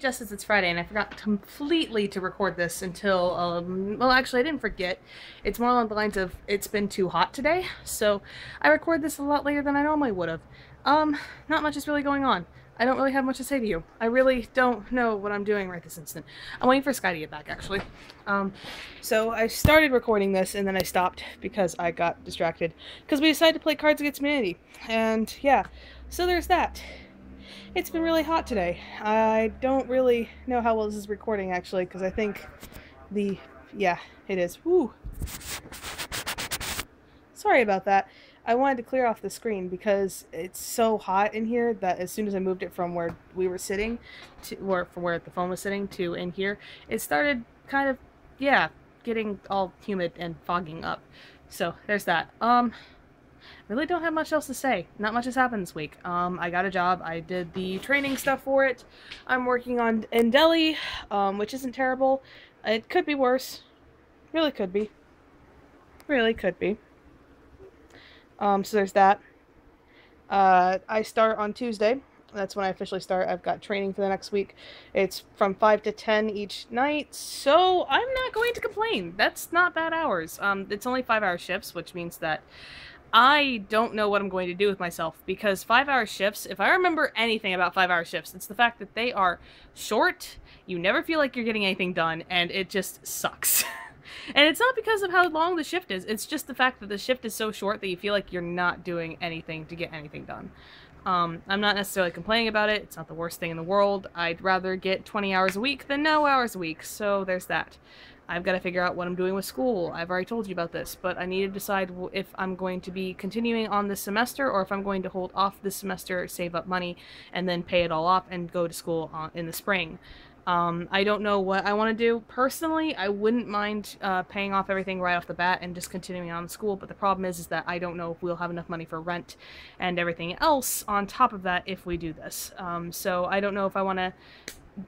Just as it's Friday, and I forgot completely to record this until, well, actually, I didn't forget. It's more along the lines of it's been too hot today, so I record this a lot later than I normally would have. Not much is really going on. I don't really have much to say to you. I really don't know what I'm doing right this instant. I'm waiting for Sky to get back, actually. So I started recording this, and then I stopped because I got distracted. Because we decided to play Cards Against Humanity. And, yeah, so there's that. It's been really hot today. I don't really know how well this is recording, actually, because I think yeah, it is. Woo! Sorry about that. I wanted to clear off the screen because it's so hot in here that as soon as I moved it from where we were sitting or from where the phone was sitting to in here, it started kind of, yeah, getting all humid and fogging up. So there's that. Really don't have much else to say. Not much has happened this week. I got a job. I did the training stuff for it. I'm working on Endeli, which isn't terrible. It could be worse. Really could be. Really could be. So there's that. I start on Tuesday. That's when I officially start. I've got training for the next week. It's from 5 to 10 each night, so I'm not going to complain. That's not bad hours. It's only 5-hour shifts, which means that I don't know what I'm going to do with myself, because 5-hour shifts, if I remember anything about 5-hour shifts, it's the fact that they are short, you never feel like you're getting anything done, and it just sucks. And it's not because of how long the shift is, it's just the fact that the shift is so short that you feel like you're not doing anything to get anything done. I'm not necessarily complaining about it, it's not the worst thing in the world. I'd rather get 20 hours a week than no hours a week, so there's that. I've got to figure out what I'm doing with school. I've already told you about this, but I need to decide if I'm going to be continuing on this semester or if I'm going to hold off this semester, save up money, and then pay it all off and go to school in the spring. I don't know what I want to do. Personally, I wouldn't mind paying off everything right off the bat and just continuing on school, but the problem is that I don't know if we'll have enough money for rent and everything else on top of that if we do this. So I don't know if I want to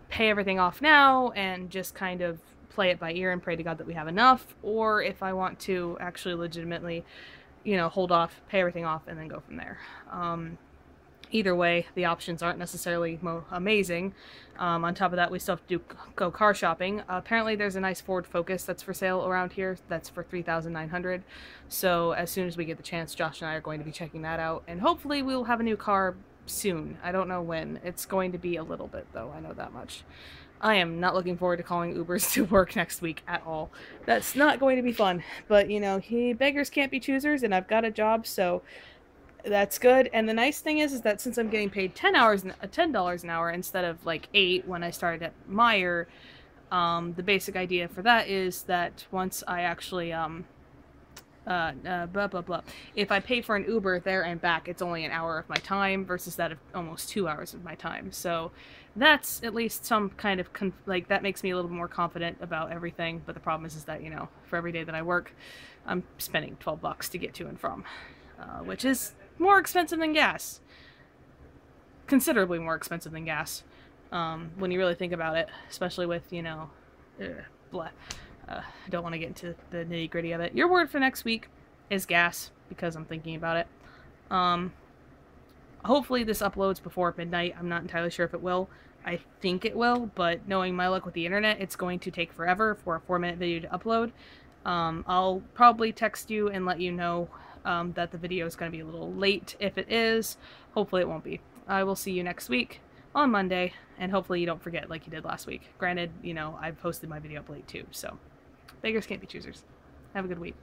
pay everything off now and just kind of play it by ear and pray to God that we have enough, or if I want to actually legitimately, you know, hold off, pay everything off, and then go from there. Either way, the options aren't necessarily amazing. On top of that, we still have to go car shopping. Apparently there's a nice Ford Focus that's for sale around here. That's for $3,900. So as soon as we get the chance, Josh and I are going to be checking that out. And hopefully we'll have a new car soon. I don't know when. It's going to be a little bit, though. I know that much. I am not looking forward to calling Ubers to work next week at all. That's not going to be fun. But, you know, beggars can't be choosers, and I've got a job, so that's good. And the nice thing is that since I'm getting paid $10 an hour instead of like 8 when I started at Meijer, the basic idea for that is that once I actually blah blah blah, if I pay for an Uber there and back, it's only an hour of my time versus that of almost 2 hours of my time. So that's at least some kind of like that makes me a little more confident about everything. But the problem is that, you know, for every day that I work, I'm spending $12 to get to and from, which is more expensive than gas. Considerably more expensive than gas, when you really think about it, especially with, you know, blah. I don't want to get into the nitty-gritty of it. Your word for next week is gas, because I'm thinking about it. Hopefully this uploads before midnight. I'm not entirely sure if it will. I think it will, but knowing my luck with the internet, it's going to take forever for a 4-minute video to upload. I'll probably text you and let you know that the video is going to be a little late if it is. Hopefully it won't be. I will see you next week on Monday, and hopefully you don't forget like you did last week. Granted, you know, I posted my video up late too, so beggars can't be choosers. Have a good week.